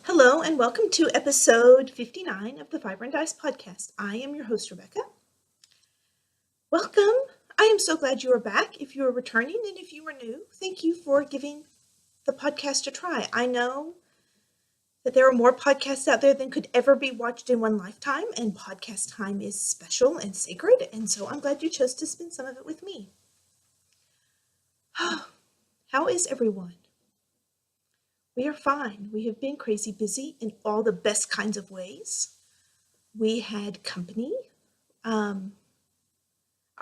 Hello and welcome to episode 59 of the Fiber and Dice podcast. I am your host, Rebecca. Welcome. I am so glad you are back. If you are returning and if you are new, thank you for giving the podcast a try. I know that there are more podcasts out there than could ever be watched in one lifetime, and podcast time is special and sacred, and so I'm glad you chose to spend some of it with me. How is everyone? We are fine. We have been crazy busy in all the best kinds of ways. We had company. Our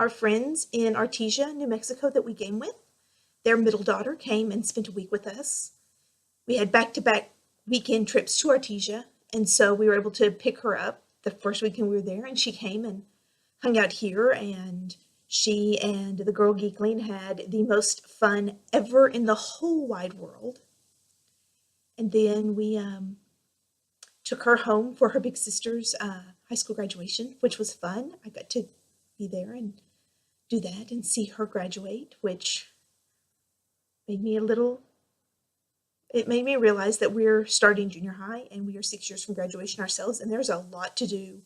friends in Artesia, New Mexico that we game with, their middle daughter came and spent a week with us. We had back-to-back weekend trips to Artesia, and so we were able to pick her up the first weekend we were there, and she came and hung out here, and she and the girl Geekling had the most fun ever in the whole wide world. And then we took her home for her big sister's high school graduation, which was fun. I got to be there and do that and see her graduate, which made me it made me realize that we're starting junior high and we are 6 years from graduation ourselves, and there's a lot to do.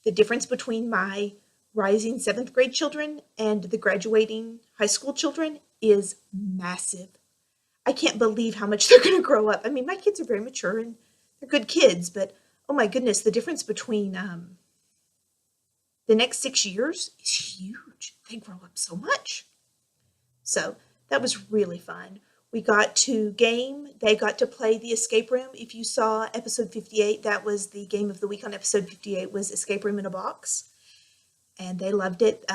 The difference between my rising 7th grade children and the graduating high school children is massive. I can't believe how much they're going to grow up. I mean, my kids are very mature and they're good kids, but oh my goodness, the difference between the next 6 years is huge. They grow up so much. So that was really fun. We got to game. They got to play the escape room. If you saw episode 58, that was the game of the week on episode 58 was Escape Room in a Box. And they loved it.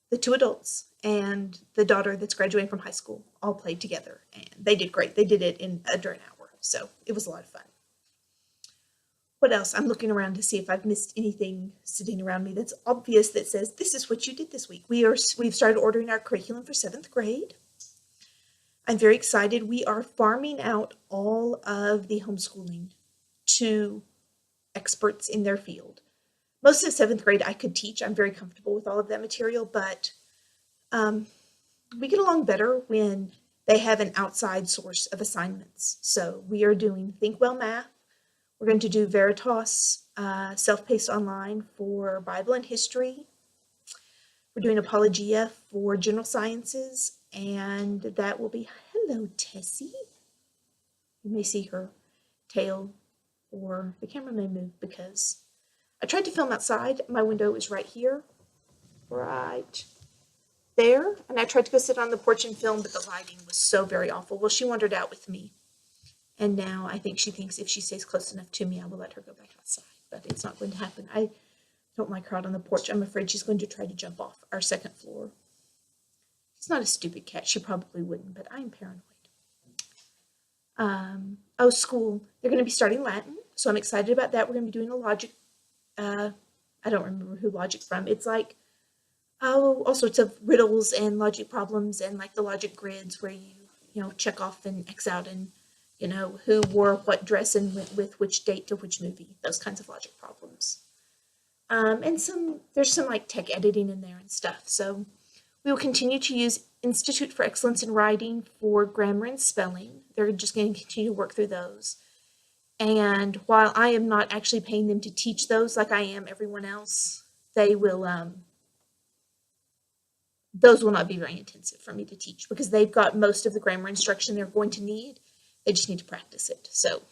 The two adults and the daughter that's graduating from high school all played together, and they did great. They did it in under an hour, so it was a lot of fun. What else? I'm looking around to see if I've missed anything sitting around me that's obvious that says this is what you did this week. We've started ordering our curriculum for 7th grade. I'm very excited. We are farming out all of the homeschooling to experts in their field. Most of 7th grade I could teach. I'm very comfortable with all of that material, but we get along better when they have an outside source of assignments. So we are doing Think Well Math. We're going to do Veritas, self-paced online for Bible and history. We're doing Apologia for general sciences, and that will be, hello, Tessie. You may see her tail, or the camera may move because I tried to film outside. My window is right here, right there, and I tried to go sit on the porch and film, but the lighting was so very awful. Well, she wandered out with me, and now I think she thinks if she stays close enough to me, I will let her go back outside, but it's not going to happen. I don't like her out on the porch. I'm afraid she's going to try to jump off our 2nd floor. She's not a stupid cat. She probably wouldn't, but I'm paranoid. School. They're going to be starting Latin, so I'm excited about that. We're going to be doing a logic. I don't remember who logic from. It's like, all sorts of riddles and logic problems and like the logic grids where you check off and X out and, who wore what dress and went with which date to which movie, those kinds of logic problems. And there's some like tech editing in there and stuff. So we will continue to use Institute for Excellence in Writing for grammar and spelling. They're just going to continue to work through those. And while I am not actually paying them to teach those like I am everyone else, they will, those will not be very intensive for me to teach because they've got most of the grammar instruction they're going to need. They just need to practice it. So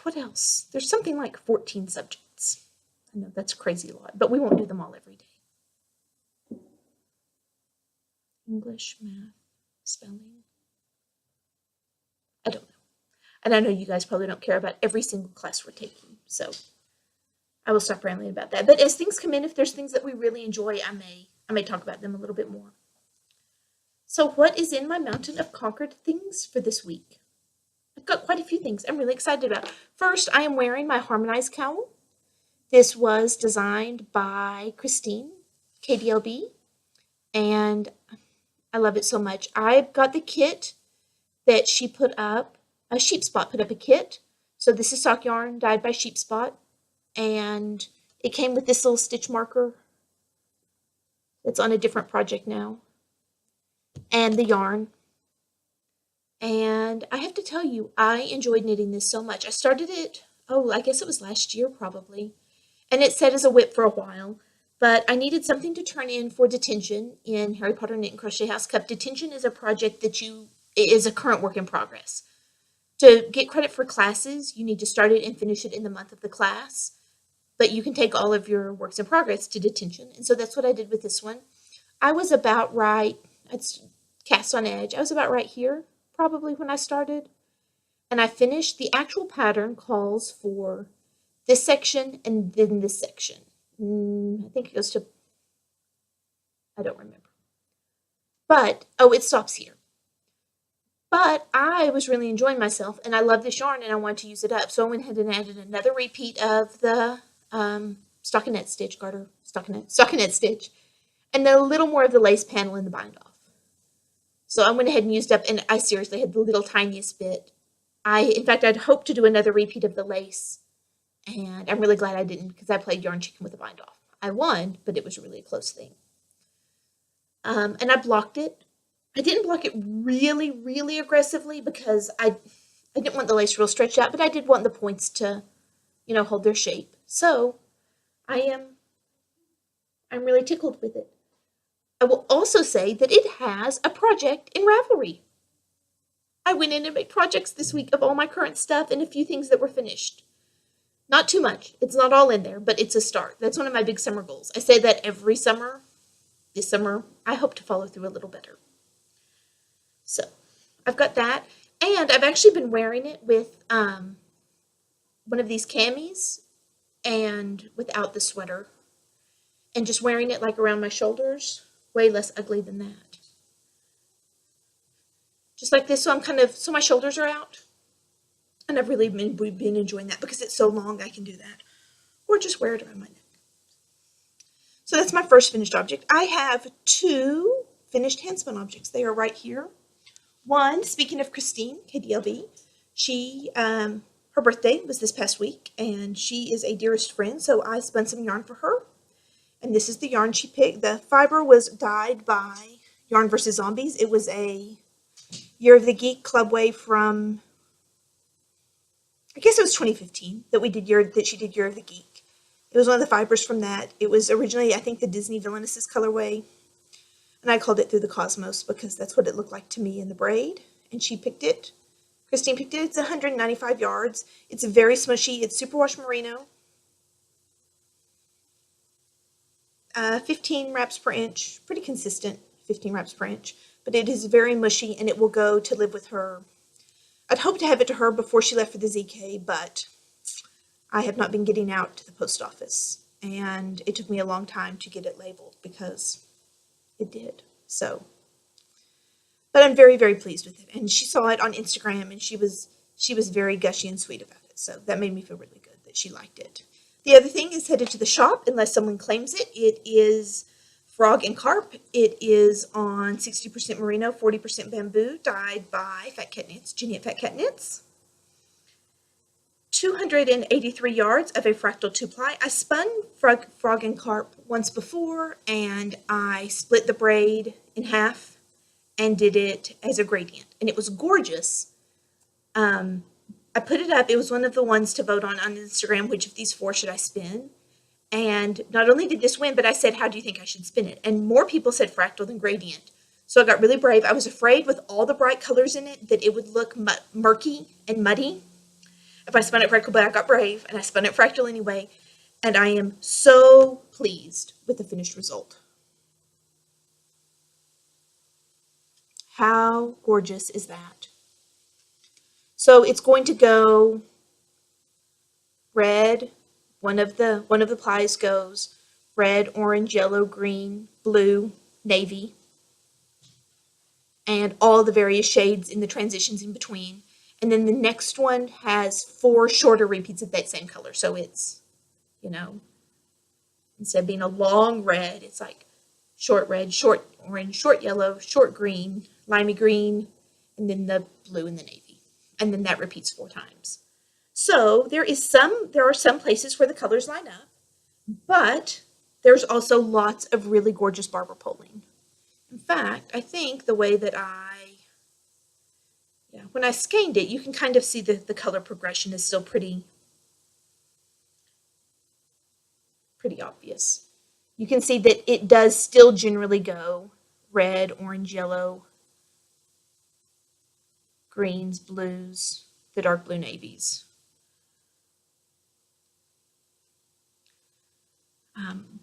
what else? There's something like 14 subjects. I know that's crazy a lot, but we won't do them all every day. English, math, spelling. I don't know. And I know you guys probably don't care about every single class we're taking, so I will stop rambling about that. But as things come in, if there's things that we really enjoy, I may talk about them a little bit more. So what is in my mountain of conquered things for this week? I've got quite a few things I'm really excited about. First, I am wearing my Harmonized Cowell. This was designed by Christine, KDLB, and I love it so much. I got the kit that she put up. Sheepspot put up a kit. So this is sock yarn dyed by Sheepspot, and it came with this little stitch marker that's on a different project now, and the yarn. And I have to tell you, I enjoyed knitting this so much. I started it, oh, I guess it was last year probably. And it sat as a whip for a while. But I needed something to turn in for detention in Harry Potter Knit and Crochet House Cup. Detention is a project that is a current work in progress. To get credit for classes, you need to start it and finish it in the month of the class. But you can take all of your works in progress to detention. And so that's what I did with this one. I was about right, it's cast on edge. I was about right here probably when I started. And I finished. The actual pattern calls for this section and then this section. I think it goes to, I don't remember. But, oh, it stops here. But I was really enjoying myself, and I love this yarn, and I wanted to use it up. So I went ahead and added another repeat of the stockinette stitch, garter, stockinette stitch, and then a little more of the lace panel in the bind off. So I went ahead and used up, and I seriously had the little tiniest bit. In fact, I'd hoped to do another repeat of the lace, and I'm really glad I didn't because I played yarn chicken with the bind off. I won, but it was really a close thing. And I blocked it. I didn't block it really, really aggressively because I didn't want the lace real stretched out, but I did want the points to, hold their shape. So I'm really tickled with it. I will also say that it has a project in Ravelry. I went in and made projects this week of all my current stuff and a few things that were finished. Not too much. It's not all in there, but it's a start. That's one of my big summer goals. I say that every summer. This summer, I hope to follow through a little better. So I've got that. And I've actually been wearing it with one of these camis and without the sweater. And just wearing it like around my shoulders. Way less ugly than that. Just like this, so my shoulders are out. And I've really been enjoying that because it's so long I can do that. Or just wear it around my neck. So that's my first finished object. I have 2 finished handspun objects. They are right here. One, speaking of Christine, KDLB, she, her birthday was this past week, and she is a dearest friend, so I spun some yarn for her. And this is the yarn she picked. The fiber was dyed by Yarn vs. Zombies. It was a Year of the Geek Clubway from, I guess it was 2015 that she did Year of the Geek. It was one of the fibers from that. It was originally, I think, the Disney Villainouses colorway. And I called it Through the Cosmos because that's what it looked like to me in the braid. And she picked it. Christine picked it. It's 195 yards. It's very smushy. It's superwash merino. 15 wraps per inch. Pretty consistent, 15 wraps per inch. But it is very mushy, and it will go to live with her. I'd hope to have it to her before she left for the ZK, but I have not been getting out to the post office. And it took me a long time to get it labeled because it did. So, but I'm very, very pleased with it. And she saw it on Instagram, and she was very gushy and sweet about it. So that made me feel really good that she liked it. The other thing is headed to the shop unless someone claims it. It is Frog and Carp. It is on 60% merino, 40% bamboo, dyed by Fat Cat Knits, Jenny at Fat Cat Knits. 283 yards of a fractal 2-ply. I spun Frog and Carp once before, and I split the braid in half and did it as a gradient, and it was gorgeous. I put it up. It was one of the ones to vote on Instagram, which of these 4 should I spin? And not only did this win, but I said, how do you think I should spin it? And more people said fractal than gradient. So I got really brave. I was afraid with all the bright colors in it that it would look murky and muddy if I spun it fractal, but I got brave and I spun it fractal anyway. And I am so pleased with the finished result. How gorgeous is that? So it's going to go red. One of the plies goes red, orange, yellow, green, blue, navy, and all the various shades in the transitions in between. And then the next one has 4 shorter repeats of that same color. So it's, instead of being a long red, it's like short red, short orange, short yellow, short green, limey green, and then the blue and the navy. And then that repeats 4 times. So there are some places where the colors line up, but there's also lots of really gorgeous barber pulling. In fact, I think the way that Yeah, when I scanned it, you can kind of see the color progression is still pretty obvious. You can see that it does still generally go red, orange, yellow, greens, blues, the dark blue navies.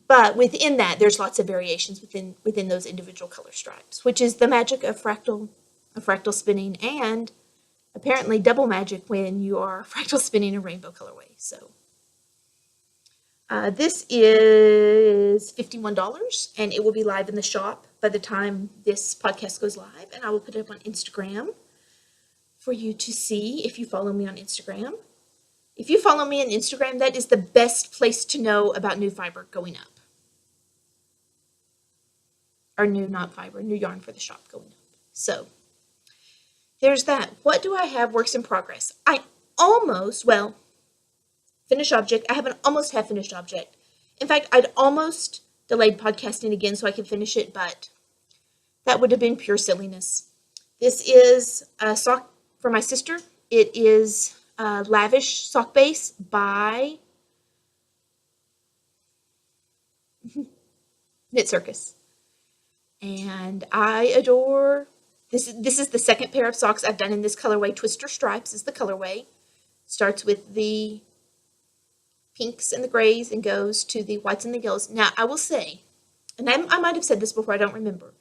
But within that, there's lots of variations within those individual color stripes, which is the magic of fractal spinning, and apparently double magic when you are fractal spinning a rainbow colorway. So this is $51, and it will be live in the shop by the time this podcast goes live, and I will put it up on Instagram for you to see if you follow me on Instagram. If you follow me on Instagram, that is the best place to know about new fiber going up. Or new, not fiber, new yarn for the shop going up. So there's that. What do I have works in progress? Finished object. I have an almost half finished object. In fact, I'd almost delayed podcasting again so I could finish it, but that would have been pure silliness. This is a sock for my sister. It is a Lavish sock base by Knit Circus. And I adore this. This is the second pair of socks I've done in this colorway. Twister Stripes is the colorway. Starts with the pinks and the grays and goes to the whites and the yellows. Now, I will say, and I might have said this before, I don't remember.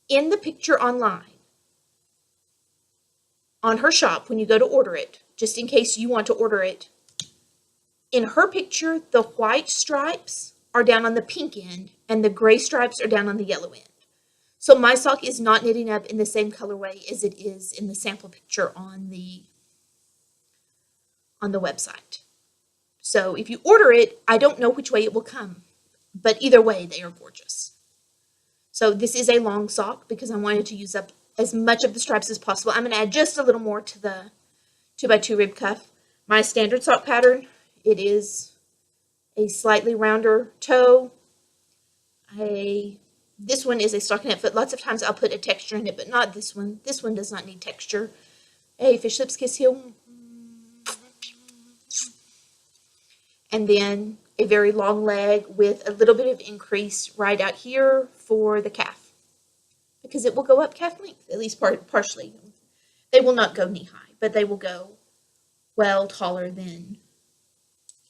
In the picture online, on her shop, when you go to order it, just in case you want to order it, in her picture, the white stripes are down on the pink end and the gray stripes are down on the yellow end. So my sock is not knitting up in the same colorway as it is in the sample picture on the website. So if you order it, I don't know which way it will come, but either way, they are gorgeous. So this is a long sock because I wanted to use up as much of the stripes as possible. I'm going to add just a little more to the 2x2 rib cuff. My standard sock pattern, it is a slightly rounder toe. This one is a stockinette foot. Lots of times I'll put a texture in it, but not this one. This one does not need texture. A fish lips kiss heel. And then a very long leg with a little bit of increase right out here for the calf. Because it will go up calf length, at least partially. They will not go knee high, but they will go well taller than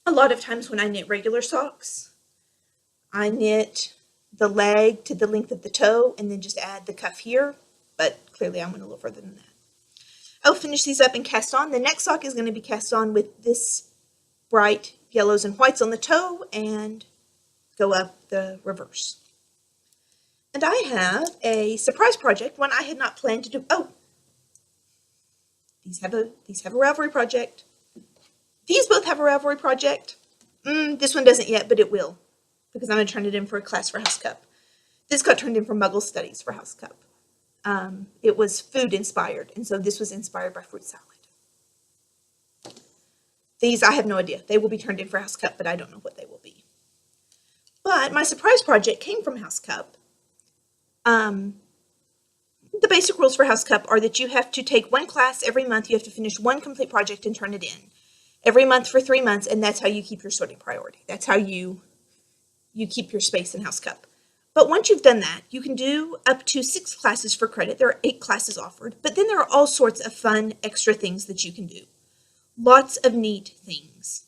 a lot of times when I knit regular socks. I knit the leg to the length of the toe and then just add the cuff here, but clearly I went a little further than that. I'll finish these up and cast on. The next sock is going to be cast on with this bright yellows and whites on the toe and go up the reverse. And I have a surprise project, one I had not planned to do. Oh, these have a Ravelry project. These both have a Ravelry project. This one doesn't yet, but it will, because I'm going to turn it in for a class for House Cup. This got turned in for Muggle Studies for House Cup. It was food inspired, and so this was inspired by fruit salad. These, I have no idea. They will be turned in for House Cup, but I don't know what they will be. But my surprise project came from House Cup. The basic rules for House Cup are that you have to take one class every month. You have to finish one complete project and turn it in every month for 3 months, and that's how you keep your sorting priority. That's how you keep your space in House Cup. But once you've done that, you can do up to 6 classes for credit. There are 8 classes offered, but then there are all sorts of fun extra things that you can do. Lots of neat things.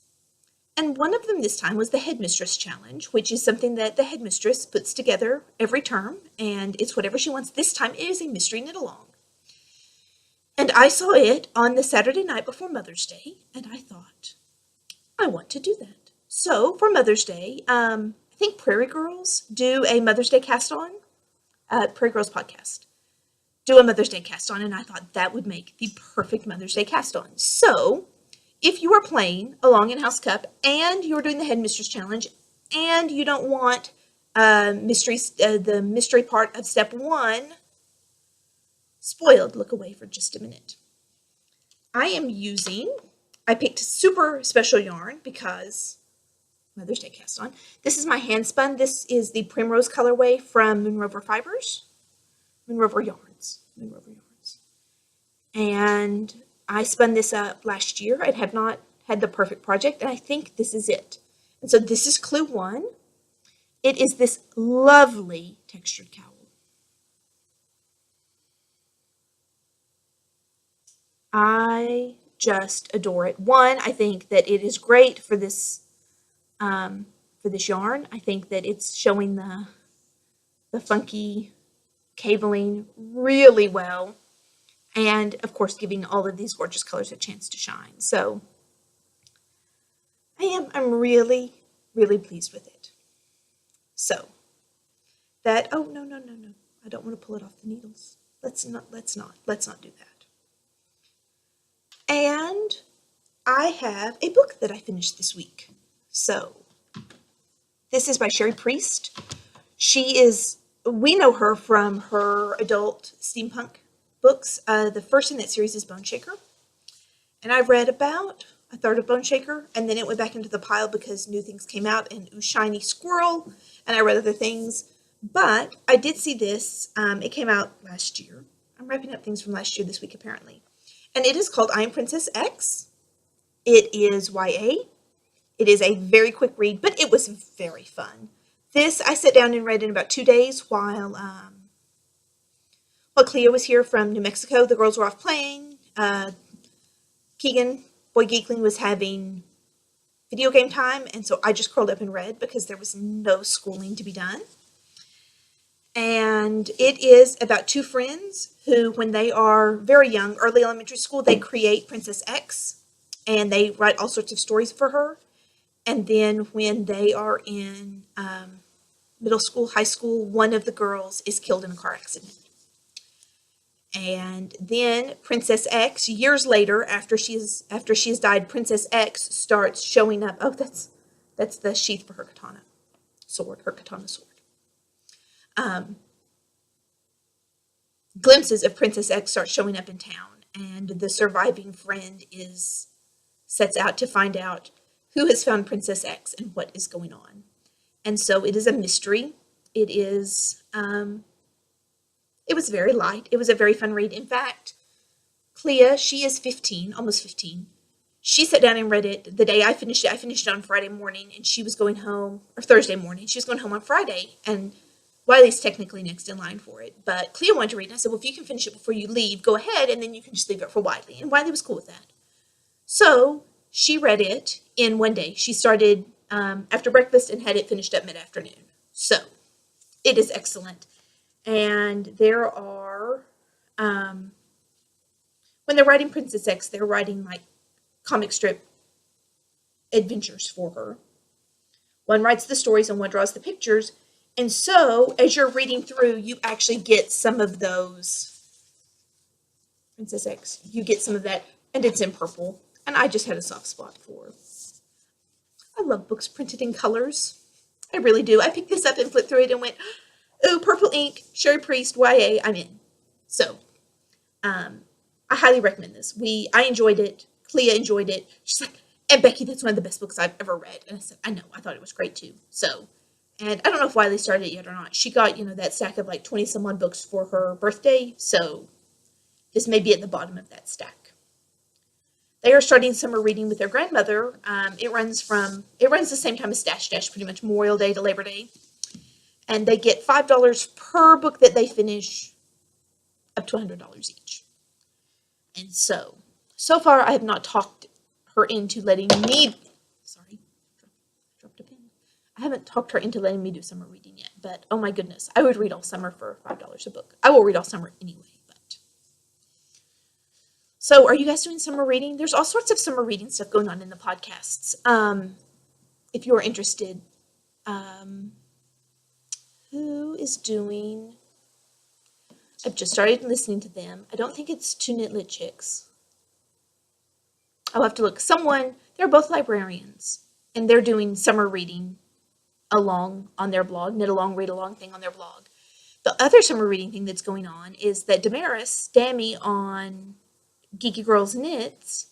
And one of them this time was the Headmistress Challenge, which is something that the headmistress puts together every term, and it's whatever she wants. This time it is a mystery knit-along. And I saw it on the Saturday night before Mother's Day, and I thought, I want to do that. So for Mother's Day, I think Prairie Girls do a Mother's Day cast-on, Prairie Girls podcast. Do a Mother's Day cast-on, and I thought that would make the perfect Mother's Day cast-on. So if you are playing along in House Cup and you're doing the Headmistress Challenge and you don't want the mystery part of step 1 spoiled, look away for just a minute. I picked super special yarn because Mother's Day cast on. This is my hand spun. This is the Primrose colorway from Moonrover Yarns. And I spun this up last year. I have not had the perfect project, and I think this is it. And so this is clue one. It is this lovely textured cowl. I just adore it. One, I think that it is great for this yarn. I think that it's showing the funky cabling really well, and of course, giving all of these gorgeous colors a chance to shine. So I'm really really pleased with it. So that oh no, I don't want to pull it off the needles. Let's not do that. And I have a book that I finished this week. So this is by Sherry Priest. We know her from her adult steampunk books. The first in that series is Bone Shaker. And I read about a third of Bone Shaker, and then it went back into the pile because new things came out, and ooh, shiny squirrel, and I read other things. But I did see this. It came out last year. I'm wrapping up things from last year this week, apparently. And it is called I Am Princess X. It is YA. It is a very quick read, but it was very fun. This I sat down and read in about 2 days while Cleo was here from New Mexico. The girls were off playing. Keegan, Boy Geekling, was having video game time, and so I just curled up and read because there was no schooling to be done. And it is about two friends who, when they are very young, early elementary school, they create Princess X, and they write all sorts of stories for her. And then when they are in middle school, high school, one of the girls is killed in a car accident. And then Princess X, years later, after she has died, Princess X starts showing up. Oh, that's the sheath for her katana sword. Glimpses of Princess X start showing up in town, and the surviving friend sets out to find out who has found Princess X and what is going on. And so it is a mystery. It was very light. It was a very fun read. In fact, Clea, she is 15, almost 15. She sat down and read it the day I finished it. I finished it on Friday morning, and she was going home, or Thursday morning. She was going home on Friday, and Wiley's technically next in line for it. But Clea wanted to read, and I said, well, if you can finish it before you leave, go ahead, and then you can just leave it for Wiley. And Wiley was cool with that. So she read it in 1 day. She started after breakfast and had it finished up mid-afternoon. So it is excellent. And there are, when they're writing Princess X, they're writing like comic strip adventures for her. One writes the stories and one draws the pictures. And so as you're reading through, you actually get some of those. Princess X, you get some of that, and it's in purple. And I just had a soft spot for. I love books printed in colors. I really do. I picked this up and flipped through it and went, ooh, purple ink, Sherry Priest, YA, I'm in. So, I highly recommend this. I enjoyed it. Clea enjoyed it. She's like, and Becky, that's one of the best books I've ever read. And I said, I know, I thought it was great too. So, and I don't know if Wiley started it yet or not. She got, that stack of like 20 some odd books for her birthday. So, this may be at the bottom of that stack. They are starting summer reading with their grandmother. It runs the same time as Dash Dash, pretty much Memorial Day to Labor Day. And they get $5 per book that they finish, up to $100 each. And so far I have not talked her into letting me, dropped a pen. I haven't talked her into letting me do summer reading yet, but oh my goodness, I would read all summer for $5 a book. I will read all summer anyway. So are you guys doing summer reading? There's all sorts of summer reading stuff going on in the podcasts. If you're interested, who is doing? I've just started listening to them. I don't think it's Two Knit Lit Chicks. I'll have to look. They're both librarians, and they're doing summer reading along on their blog, knit along, read along thing on their blog. The other summer reading thing that's going on is that Damaris Dammy on Geeky Girls Knits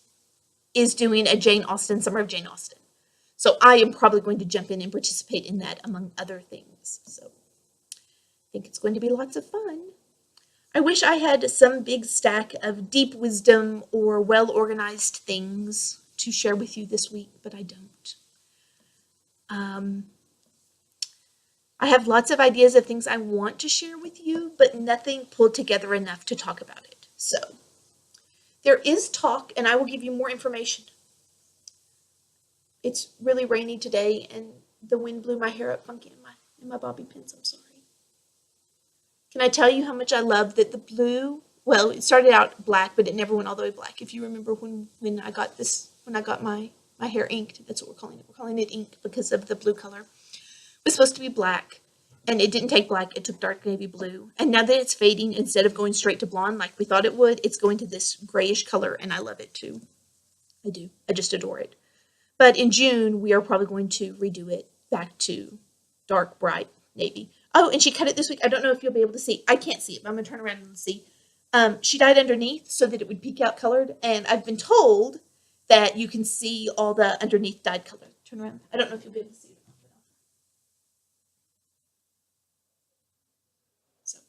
is doing a Jane Austen, Summer of Jane Austen. So I am probably going to jump in and participate in that, among other things. So I think it's going to be lots of fun. I wish I had some big stack of deep wisdom or well-organized things to share with you this week, but I don't. Um, I have lots of ideas of things I want to share with you, but nothing pulled together enough to talk about it. So there is talk, and I will give you more information. It's really rainy today, and the wind blew my hair up funky in my bobby pins. I'm sorry. Can I tell you how much I love that the blue? Well, it started out black, but it never went all the way black. If you remember when I got my hair inked, that's what we're calling it. We're calling it ink because of the blue color. It was supposed to be black, and it didn't take black. It took dark navy blue. And now that it's fading, instead of going straight to blonde like we thought it would, it's going to this grayish color, and I love it too. I do. I just adore it. But in June, we are probably going to redo it back to dark, bright navy. Oh, and she cut it this week. I don't know if you'll be able to see. I can't see it, but I'm going to turn around and see. She dyed underneath so that it would peek out colored, and I've been told that you can see all the underneath dyed color. Turn around. I don't know if you'll be able to see it. So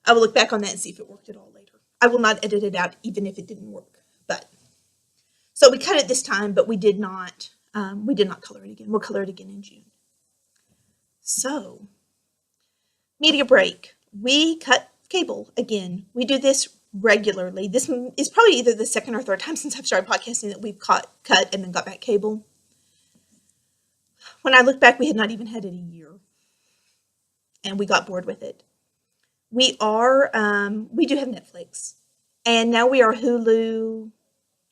I will look back on that and see if it worked at all later. I will not edit it out even if it didn't work. But so we cut it this time, but we did not color it again. We'll color it again in June. So, media break. We cut cable again. We do this regularly. This is probably either the second or third time since I've started podcasting that we've cut and then got back cable. When I look back, we had not even had it a year, and we got bored with it. We do have Netflix, and now we are Hulu,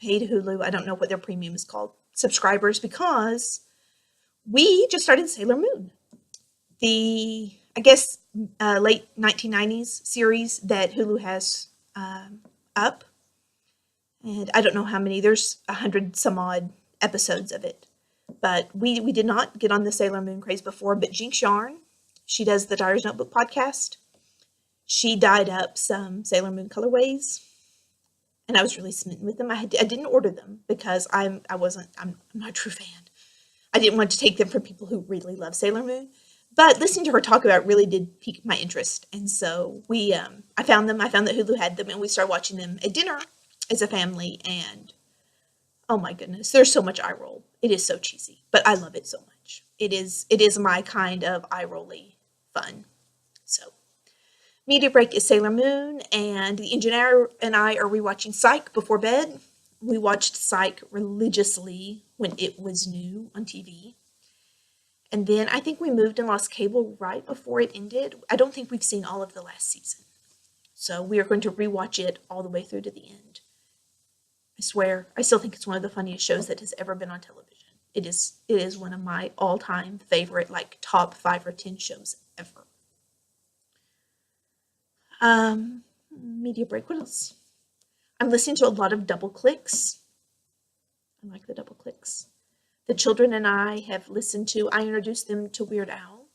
paid Hulu. I don't know what their premium is called, subscribers, because we just started Sailor Moon. The, I guess, late 1990s series that Hulu has up. And I don't know how many, there's 100 some odd episodes of it. But we did not get on the Sailor Moon craze before, but Jinx Yarn, she does the Diary's Notebook podcast. She dyed up some Sailor Moon colorways, and I was really smitten with them. I didn't order them because I'm not a true fan. I didn't want to take them from people who really love Sailor Moon. But listening to her talk about it really did pique my interest. And so I found them. I found that Hulu had them, and we started watching them at dinner as a family. And oh my goodness, there's so much eye roll. It is so cheesy, but I love it so much. It is my kind of eye rolly fun. So media break is Sailor Moon, and the engineer and I are rewatching Psych before bed. We watched Psych religiously when it was new on TV. And then I think we moved and lost cable right before it ended. I don't think we've seen all of the last season. So we are going to rewatch it all the way through to the end. I swear, I still think it's one of the funniest shows that has ever been on television. It is one of my all-time favorite, like top 5 or 10 shows ever. Media break, what else? I'm listening to a lot of double clicks. I like the double clicks. The children and I have listened to, I introduced them to Weird Al.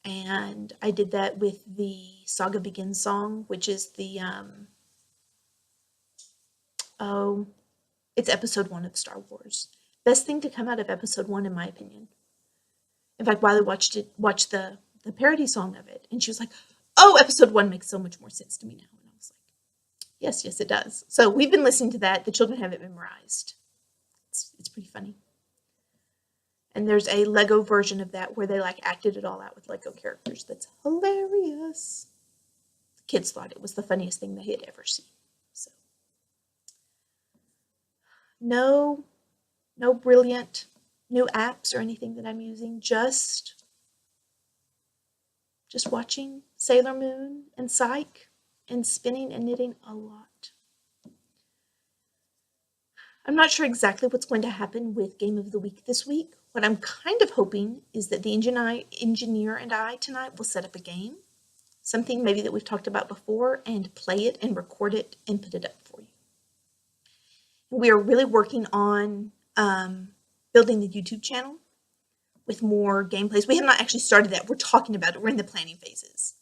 And I did that with the Saga Begins song, which is the, it's episode 1 of Star Wars. Best thing to come out of episode 1, in my opinion. In fact, Wiley watched the parody song of it, and she was like, oh, episode 1 makes so much more sense to me now. And I was like, yes, it does. So we've been listening to that. The children have it memorized. It's pretty funny. And there's a Lego version of that where they acted it all out with Lego characters. That's hilarious. The kids thought it was the funniest thing they had ever seen. So no brilliant new apps or anything that I'm using. Just watching Sailor Moon and Psych and spinning and knitting a lot. I'm not sure exactly what's going to happen with Game of the Week this week. What I'm kind of hoping is that the engineer and I tonight will set up a game, something maybe that we've talked about before, and play it and record it and put it up for you. We are really working on building the YouTube channel with more gameplays. We have not actually started that. We're talking about it. We're in the planning phases.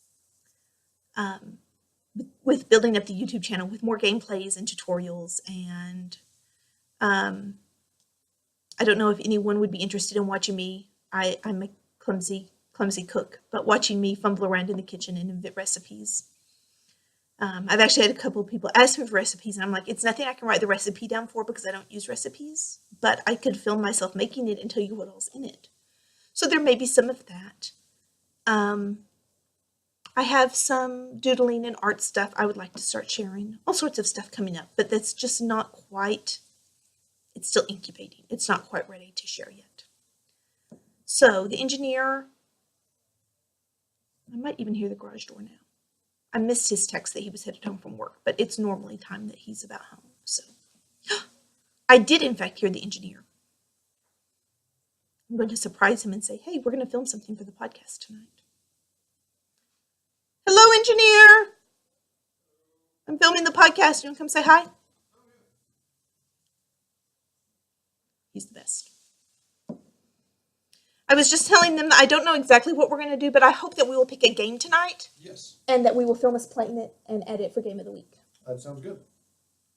With building up the YouTube channel with more gameplays and tutorials, and I don't know if anyone would be interested in watching me. I'm a clumsy cook, but watching me fumble around in the kitchen and invent recipes I've actually had a couple of people ask me for recipes, and I'm like, it's nothing I can write the recipe down for because I don't use recipes, but I could film myself making it and tell you what all's in it. So there may be some of that. I have some doodling and art stuff I would like to start sharing. All sorts of stuff coming up, but that's just not quite, it's still incubating. It's not quite ready to share yet. So the engineer, I might even hear the garage door now. I missed his text that he was headed home from work, but it's normally time that he's about home. So I did in fact hear the engineer. I'm going to surprise him and say, hey, we're going to film something for the podcast tonight. Hello, engineer. I'm filming the podcast. You want to come say hi? He's the best. I was just telling them that I don't know exactly what we're going to do, but I hope that we will pick a game tonight. Yes. And that we will film us playing it and edit it for Game of the Week. That sounds good.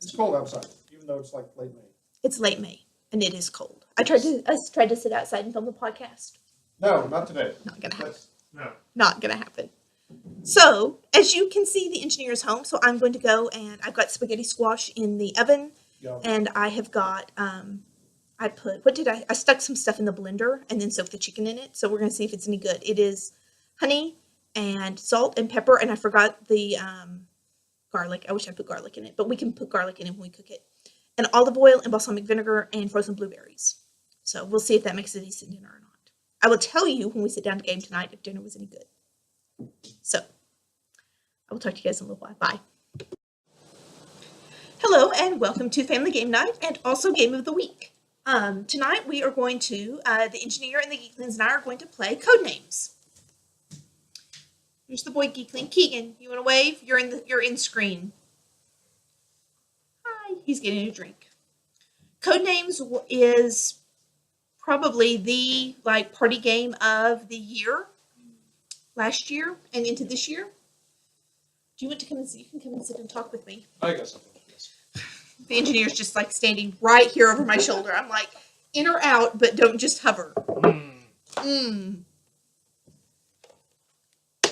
It's cold outside, even though it's like late May. It's late May, and it is cold. I tried to sit outside and film the podcast. No, not today. Not going to happen. No. Not going to happen. So, as you can see, the engineer is home, so I'm going to go, and I've got spaghetti squash in the oven, and I have got, I stuck some stuff in the blender and then soaked the chicken in it, so we're going to see if it's any good. It is honey and salt and pepper, and I forgot the garlic. I wish I put garlic in it, but we can put garlic in it when we cook it. And olive oil and balsamic vinegar and frozen blueberries. So we'll see if that makes a decent dinner or not. I will tell you when we sit down to game tonight if dinner was any good. So, I will talk to you guys in a little while. Bye. Hello, and welcome to Family Game Night, and also Game of the Week. Tonight we are going to, the engineer and the Geeklings and I are going to play Codenames. Here's the boy Geekling. Keegan, you want to wave? You're in screen. Hi. He's getting a drink. Codenames is probably the party game of the year. Last year and into this year. Do you want to come and sit? You can come and sit and talk with me. I guess I can. Yes. The engineer's just standing right here over my shoulder. I'm like, in or out, but don't just hover.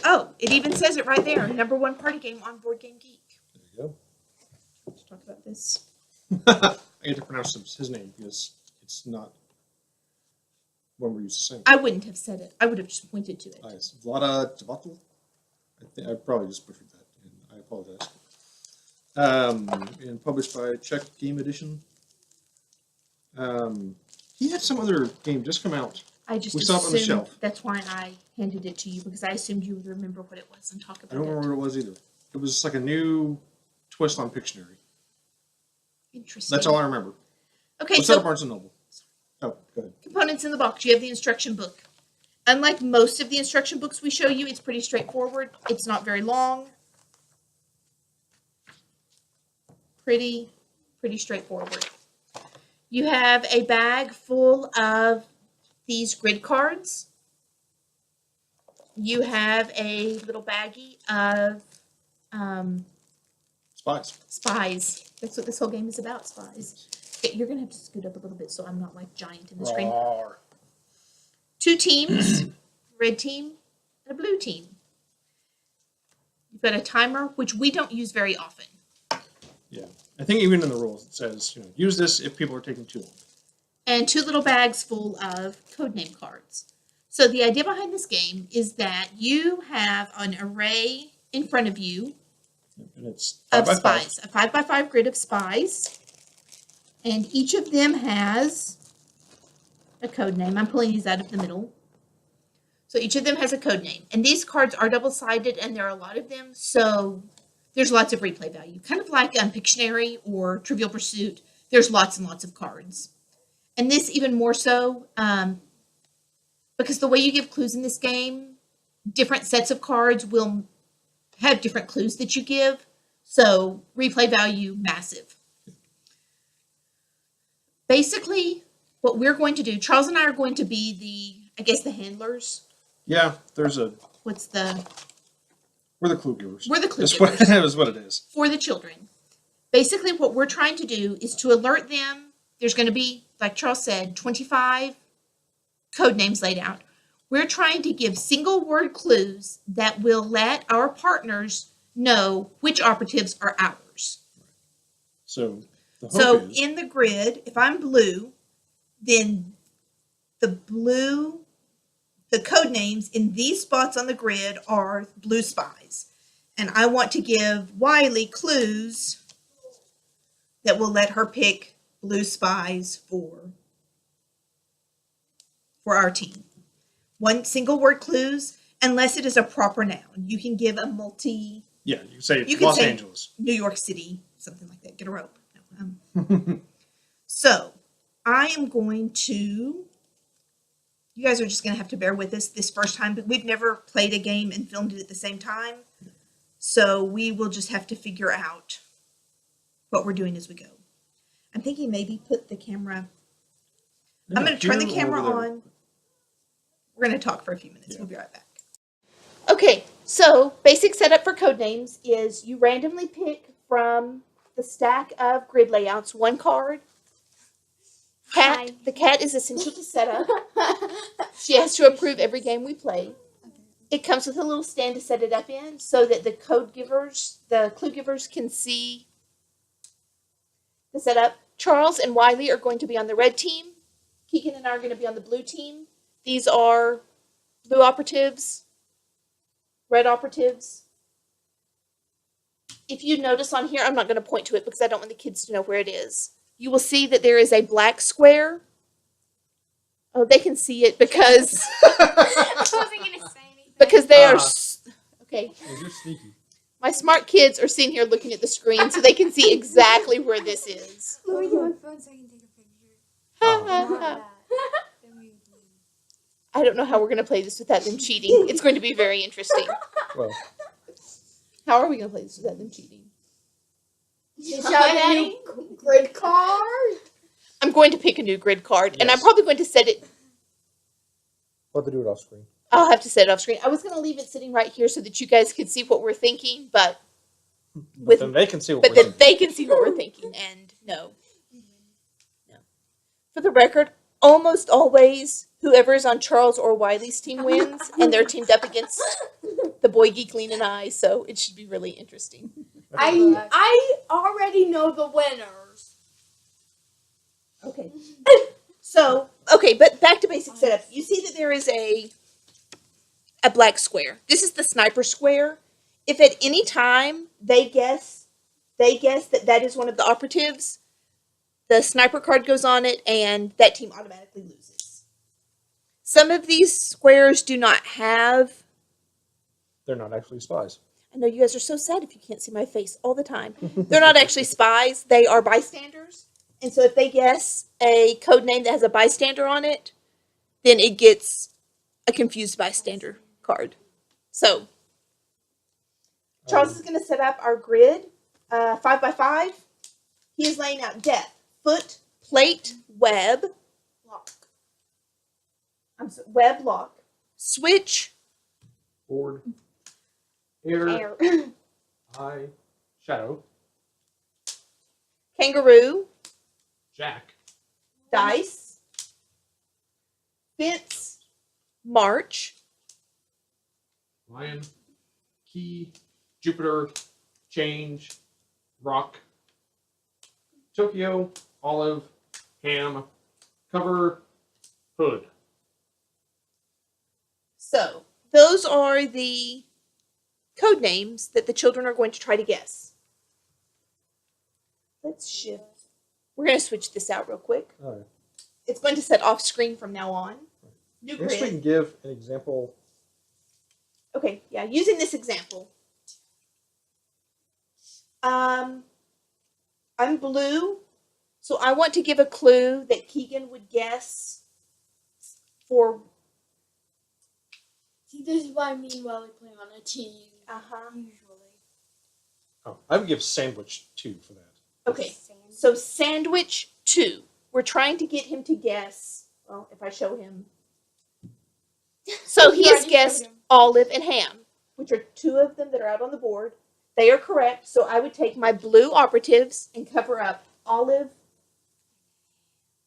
Oh, it even says it right there. #1 party game on Board Game Geek. There you go. Let's talk about this. I get to pronounce his name because it's not one we're used to saying. I wouldn't have said it. I would have just pointed to it. Yes. Vlada Tvatl? I probably just butchered that, and I apologize. And published by Czech Game Edition. He had some other game just come out. I just we saw it on the shelf. That's why I handed it to you, because I assumed you would remember what it was and talk about it. I don't remember what it was either. It was like a new twist on Pictionary. Interesting. That's all I remember. Okay, What's that at Barnes & Noble? Oh, go ahead. Components in the box. You have the instruction book. Unlike most of the instruction books we show you, it's pretty straightforward. It's not very long. Pretty straightforward. You have a bag full of these grid cards. You have a little baggie of spies. That's what this whole game is about, spies. Okay, you're going to have to scoot up a little bit so I'm not giant in the screen. Roar. 2 teams, red team and a blue team. You've got a timer, which we don't use very often. Yeah. I think even in the rules it says, use this if people are taking too long. And 2 little bags full of codename cards. So the idea behind this game is that you have an array in front of you And it's of 5 by 5. spies, a 5x5 grid of spies. And each of them has a code name. I'm pulling these out of the middle. So each of them has a code name. And these cards are double-sided, and there are a lot of them, so there's lots of replay value. Kind of like Pictionary or Trivial Pursuit. There's lots and lots of cards. And this even more so, because the way you give clues in this game, different sets of cards will have different clues that you give. So replay value, massive. Basically, what we're going to do, Charles and I are going to be the handlers. Yeah, there's a... We're the clue givers. We're the clue givers. That is what it is. For the children. Basically, what we're trying to do is to alert them. There's going to be, like Charles said, 25 code names laid out. We're trying to give single word clues that will let our partners know which operatives are ours. So the hope So is in the grid, if I'm blue, then the code names in these spots on the grid are blue spies. And I want to give Wiley clues that will let her pick blue spies for our team. One single word clues, unless it is a proper noun. You can give a multi, you can say you can Los say Angeles. New York City, something like that. Get a rope. No, so I am going to, you guys are just going to have to bear with us this first time, but we've never played a game and filmed it at the same time. So we will just have to figure out what we're doing as we go. I'm thinking maybe put the camera, I'm going to turn the camera on. We're going to talk for a few minutes. Yeah. We'll be right back. Okay, so basic setup for Codenames is you randomly pick from the stack of grid layouts one card. Cat. Hi. The cat is essential to set up. She has to approve every game we play. It comes with a little stand to set it up in so that the clue givers can see the setup. Charles and Wiley are going to be on the red team. Keegan and I are going to be on the blue team. These are blue operatives, red operatives. If you notice on here, I'm not going to point to it because I don't want the kids to know where it is. You will see that there is a black square. Oh, they can see it because I wasn't going to say anything. Because they are okay. You're sneaky. My smart kids are sitting here looking at the screen so they can see exactly where this is. Let me get my phone so I can take a picture. I don't know how we're going to play this without them cheating. It's going to be very interesting. Well, how are we going to play this without them cheating? A new grid card. I'm going to pick a new grid card, and I'm Yes. probably going to set it. We'll have to do it off screen. I'll have to set it off screen. I was going to leave it sitting right here so that you guys could see what we're thinking, but Then they can see what but we're then thinking. they can see what we're thinking, and no. For the record, almost always whoever is on Charles or Wiley's team wins, and they're teamed up against the boy Geekling and I, so it should be really interesting. I already know the winners. Okay. So, okay, but back to basic setup. You see that there is a black square. This is the sniper square. If at any time they guess that is one of the operatives, the sniper card goes on it, and that team automatically loses. Some of these squares do not have... They're not actually spies. I know you guys are so sad if you can't see my face all the time. They're not actually spies. They are bystanders. And so if they guess a code name that has a bystander on it, then it gets a confused bystander card. So Charles is going to set up our grid 5x5. He is laying out depth, foot, plate, web, Lock. web, lock, switch, Board. Air. Air. Eye. Shadow. kangaroo, Jack. dice, fence, march, Lion. Key. Jupiter. Change. Rock. Tokyo. Olive. Ham. Cover. Hood. So those are the code names that the children are going to try to guess. Let's shift. We're going to switch this out real quick. All right. It's going to set off screen from now on. New I guess we can grid. give an example. Okay, yeah, using this example. I'm blue, so I want to give a clue that Keegan would guess for... See, this is why me and Welly play on a team. Usually. Oh, I would give sandwich 2 for that. Okay, so sandwich 2. We're trying to get him to guess. Well, if I show him. So he has guessed olive and ham, which are 2 of them that are out on the board. They are correct. So I would take my blue operatives and cover up olive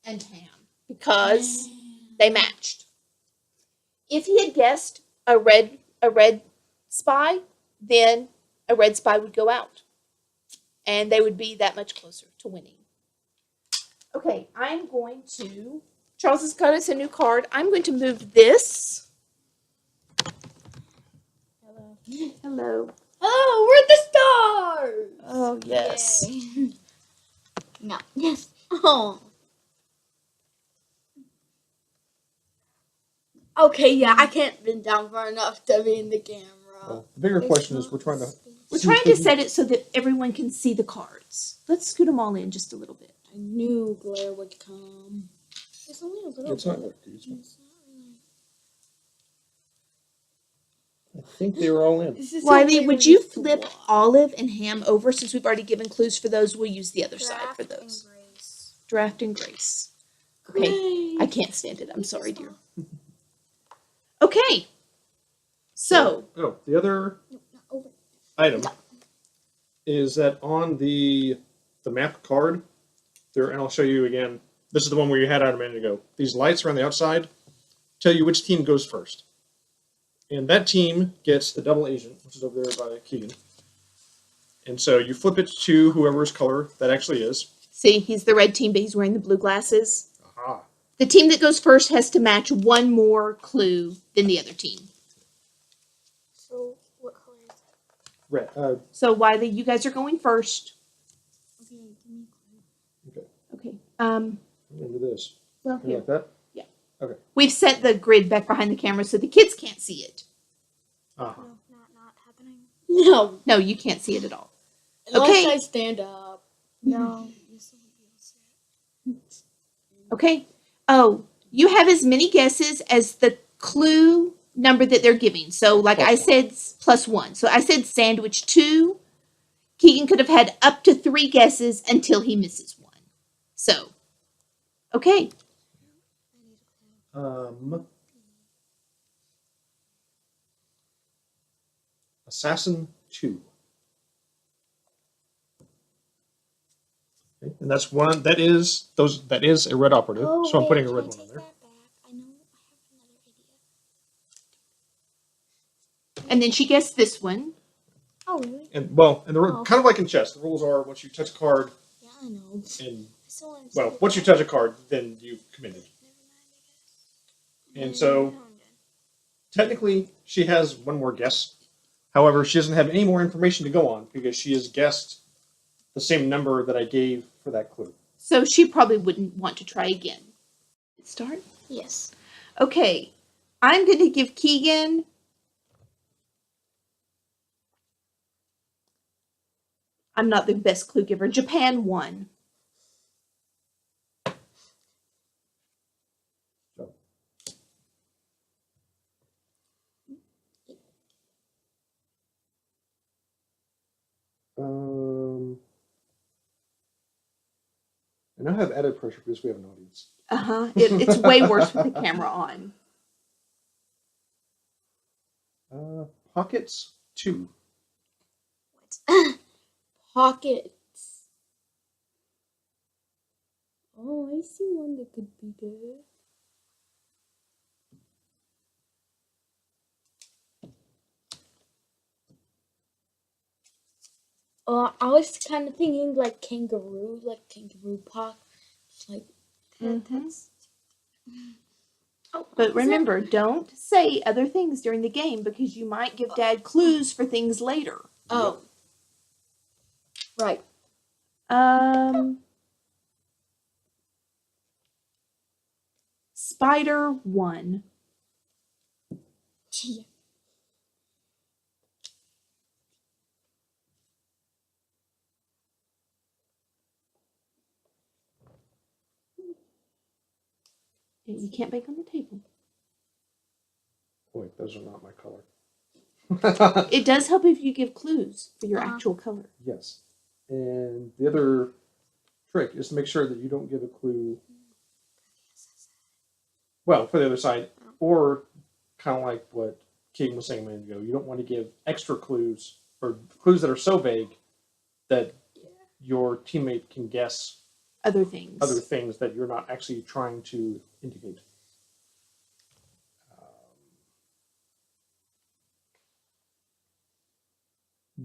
and ham because they matched. If he had guessed a red spy, then a red spy would go out. And they would be that much closer to winning. Okay, I'm going to... Charles has got us a new card. I'm going to move this. Hello. Hello. Oh, we're the stars! Oh, yes. Yay. No. Yes. Oh. Okay, yeah, I can't bend down far enough to be in the camera. Well, the bigger question is we're trying to We're see trying to if we set it so that everyone can see the cards. Let's scoot them all in just a little bit. I knew glare would come. It's only a little It's not. bit. It's not. It's not really. I think they were all in. This is Wiley, only would you really flip cool. Olive and Ham over since we've already given clues for those? We'll use the other side for Draft those. and Grace. Draft and Grace. Okay, Hooray. I can't stand it. I'm sorry, dear. Okay, so Oh, the other No, not over. item is that on the map card there, and I'll show you again. This is the one where you had out a minute ago. These lights around the outside tell you which team goes first, and that team gets the double agent, which is over there by Keegan. And so you flip it to whoever's color that actually is. see, he's the red team, but he's wearing the blue glasses. Aha. The team that goes first has to match one more clue than the other team. So, what color is it? Red. So Wiley, you guys are going first. Okay, give me a clue. Okay. Okay. I'm gonna do this. Well, You here. like that? We've set the grid back behind the camera so the kids can't see it. Uh-huh. No, not happening. No. No, you can't see it at all. Unless Okay. I stand up. No. Okay. Oh, you have as many guesses as the clue number that they're giving. So, like I said, +1. So I said sandwich 2. Keegan could have had up to 3 guesses until he misses one. So, okay. Assassin 2. Okay. And that's one that is a red operative. So I'm putting a red one on there. I know I have another idea. And then she guessed this one. Oh, really? And the Oh. kind of like in chess, the rules are once you touch a card, Yeah, I know. and So I'm well, once you touch a card, then you've committed. And so technically, she has one more guess. However, she doesn't have any more information to go on because she has guessed the same number that I gave for that clue. So she probably wouldn't want to try again. Start? Yes. Okay. I'm going to give Keegan I'm not the best clue giver. Japan 1. And I have added pressure because we have an audience. It's way worse with the camera on. Pockets 2. What? Pockets. Oh, I see one that could be good. I was kind of thinking like kangaroo pock. Like that's. Oh, But remember, don't say other things during the game because you might give Dad clues for things later. Oh. Right. Spider 1. Yeah. You can't bake on the table. Wait, those are not my color. It does help if you give clues for your Uh-huh. actual color. Yes. And the other trick is to make sure that you don't give a clue, well, for the other side, or kind of like what Keegan was saying a minute ago, you don't want to give extra clues or clues that are so vague that your teammate can guess Other things. other things that you're not actually trying to indicate.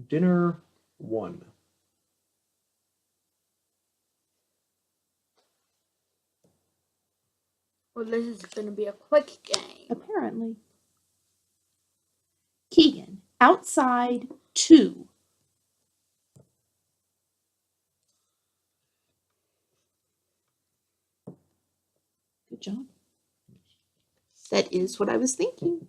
Dinner 1. Well, this is going to be a quick game. Apparently. Keegan, outside 2. Good job. That is what I was thinking.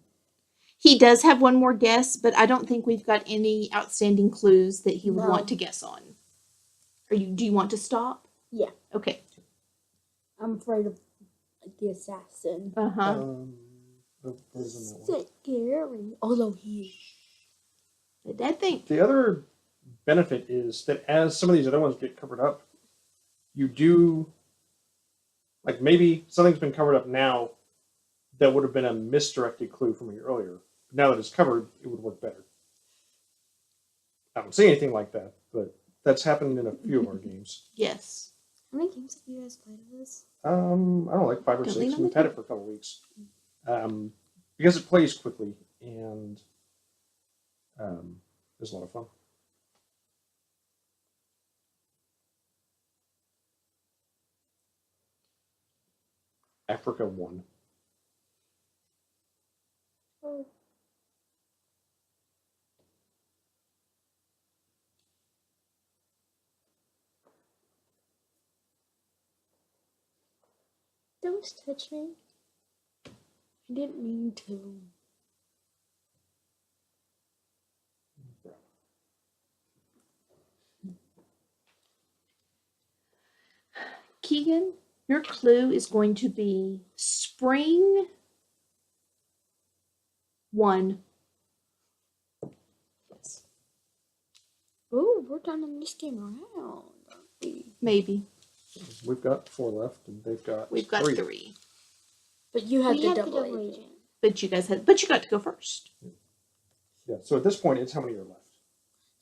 He does have one more guess, but I don't think we've got any outstanding clues that he would No. want to guess on. Do you want to stop? Yeah. Okay. I'm afraid of the assassin. Uh-huh. Where's in that one? Scary. Although he What did I think? The other benefit is that as some of these other ones get covered up, you do, like maybe something's been covered up now that would have been a misdirected clue from me earlier. But now that it's covered, it would work better. I don't see anything like that, but that's happened in a few of our games. Yes. How many games have you guys played of this? I don't know, like 5 or Don't 6. lean on We've the had it for a couple of weeks. Because it plays quickly and it's a lot of fun. Africa 1. Oh. Don't touch me. I didn't mean to. Keegan, your clue is going to be spring 1. Yes. Ooh, we're done in this game round, aren't we? Maybe. We've got 4 left, and they've got We've got 3. 3. But you have We the have the double double agent. agent. But you got to go first. Yeah, so at this point, it's how many are left.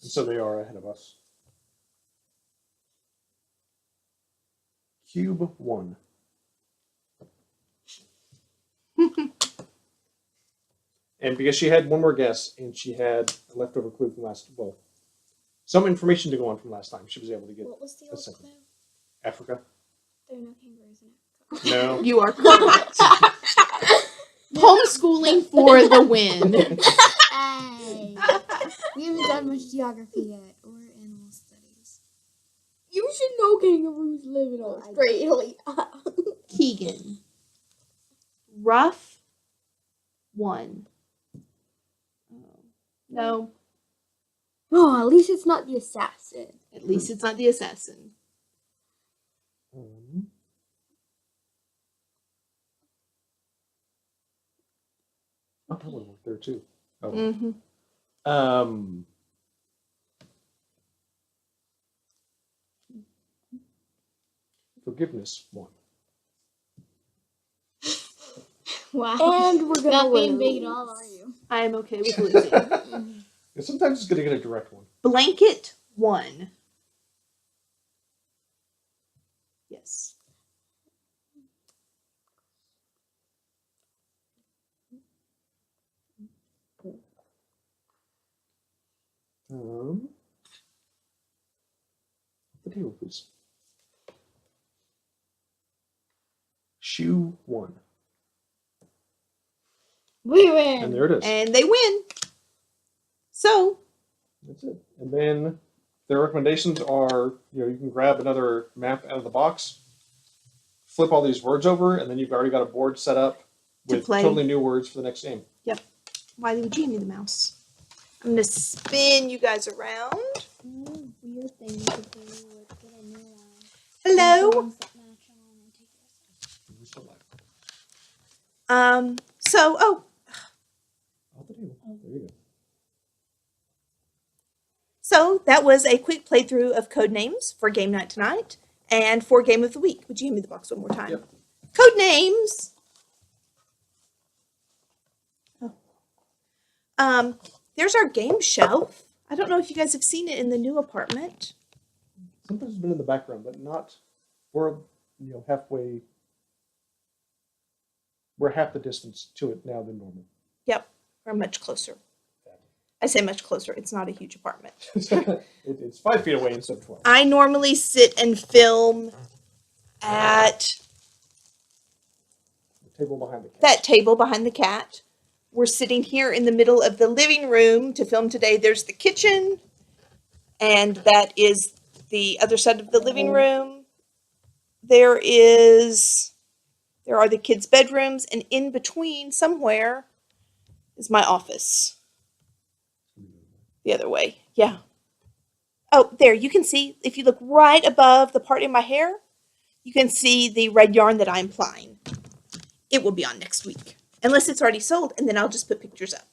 And so they are ahead of us. Cube 1. And because she had one more guess, and she had a leftover clue from some information to go on from last time, she was able to get What was the a old second. clue? Africa. There are no kangaroos in Africa. No. You are correct. Homeschooling for the win. Hey. We haven't done much geography yet, or animal studies. You should know kangaroos live in Well, I Australia. Keegan. Rough 1. Oh, no, Oh, at least it's not the assassin. at least it's not the assassin. Oh, that would work there too. Oh. Mm-hmm. Forgiveness 1. Wow. And we're gonna Not being lose. big at all, are you? I am okay with losing. Sometimes it's good to get a direct one. Blanket 1. Yes. The table, please. Shoe 1. We win. And there it is. And they win. So, That's it. And then their recommendations are, you can grab another map out of the box, flip all these words over, and then you've already got a board set up To with play. totally new words for the next game. Wiley, would you give me the mouse? I'm going to spin you guys around. Weird things to do with get a new one. Hello. Ones that match on and take yours. Off the table. There you go. So that was a quick playthrough of Codenames for game night tonight and for game of the week. Would you hand me the box one more time? Yep. Codenames. Oh. There's our game shelf. I don't know if you guys have seen it in the new apartment. Sometimes it's been in the background, but not. We're halfway. We're half the distance to it now than normal. Yep, we're much closer. I say much closer. It's not a huge apartment. It's 5 feet away instead of 12. I normally sit and film at The table behind the cat. that table behind the cat. We're sitting here in the middle of the living room to film today. There's the kitchen, and that is the other side of the living room. There are the kids' bedrooms, and in between somewhere is my office. The other way. Yeah. Oh, there, you can see, if you look right above the part in my hair, you can see the red yarn that I'm plying. It will be on next week, unless it's already sold, and then I'll just put pictures up.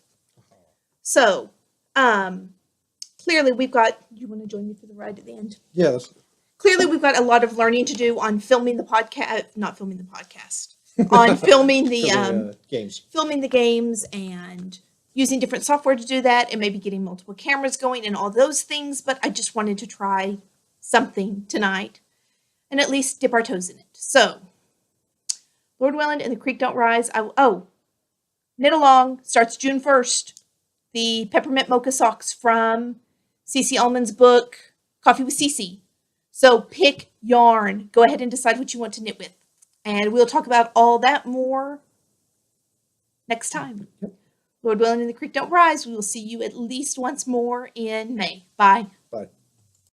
So, clearly we've got, you want to join me for the ride at the end? Yeah, that's Clearly we've got a lot of learning to do on filming the podcast, not filming the podcast, on filming the, games. filming the games and using different software to do that, and maybe getting multiple cameras going and all those things. But I just wanted to try something tonight and at least dip our toes in it. So, Lord willing and the creek don't rise. Knit Along starts June 1st. The peppermint mocha socks from Cece Allman's book, Coffee with Cece. So pick yarn. Go ahead and decide what you want to knit with. And we'll talk about all that more next time. Yep. Lord willing and the creek don't rise. We will see you at least once more in May. Bye.